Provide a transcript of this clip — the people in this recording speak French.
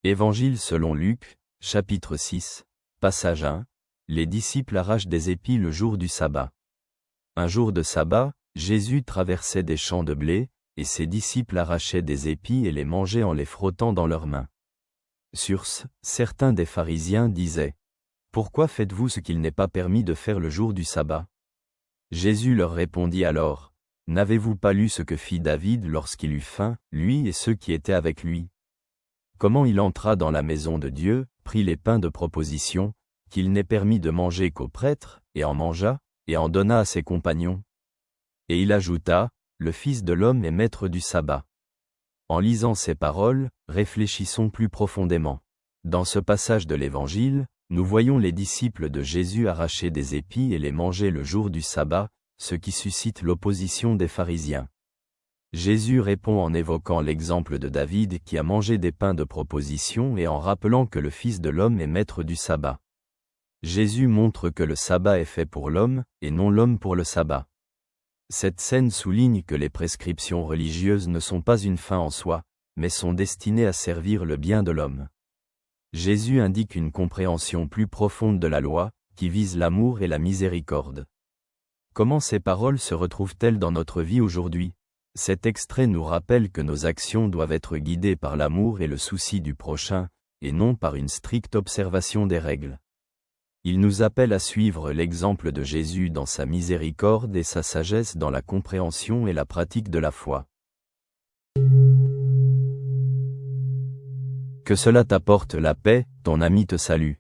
Évangile selon Luc, chapitre 6, passage 1. Les disciples arrachent des épis le jour du sabbat. Un jour de sabbat, Jésus traversait des champs de blé, et ses disciples arrachaient des épis et les mangeaient en les frottant dans leurs mains. Sur ce, certains des pharisiens disaient: « Pourquoi faites-vous ce qu'il n'est pas permis de faire le jour du sabbat ?» Jésus leur répondit alors: « N'avez-vous pas lu ce que fit David lorsqu'il eut faim, lui et ceux qui étaient avec lui? Comment il entra dans la maison de Dieu, prit les pains de proposition, qu'il n'est permis de manger qu'aux prêtres, et en mangea, et en donna à ses compagnons. Et il ajouta: Le Fils de l'homme est maître du sabbat. » En lisant ces paroles, réfléchissons plus profondément. Dans ce passage de l'Évangile, nous voyons les disciples de Jésus arracher des épis et les manger le jour du sabbat, ce qui suscite l'opposition des pharisiens. Jésus répond en évoquant l'exemple de David qui a mangé des pains de proposition et en rappelant que le Fils de l'homme est maître du sabbat. Jésus montre que le sabbat est fait pour l'homme, et non l'homme pour le sabbat. Cette scène souligne que les prescriptions religieuses ne sont pas une fin en soi, mais sont destinées à servir le bien de l'homme. Jésus indique une compréhension plus profonde de la loi, qui vise l'amour et la miséricorde. Comment ces paroles se retrouvent-elles dans notre vie aujourd'hui? Cet extrait nous rappelle que nos actions doivent être guidées par l'amour et le souci du prochain, et non par une stricte observation des règles. Il nous appelle à suivre l'exemple de Jésus dans sa miséricorde et sa sagesse dans la compréhension et la pratique de la foi. Que cela t'apporte la paix, ton ami te salue.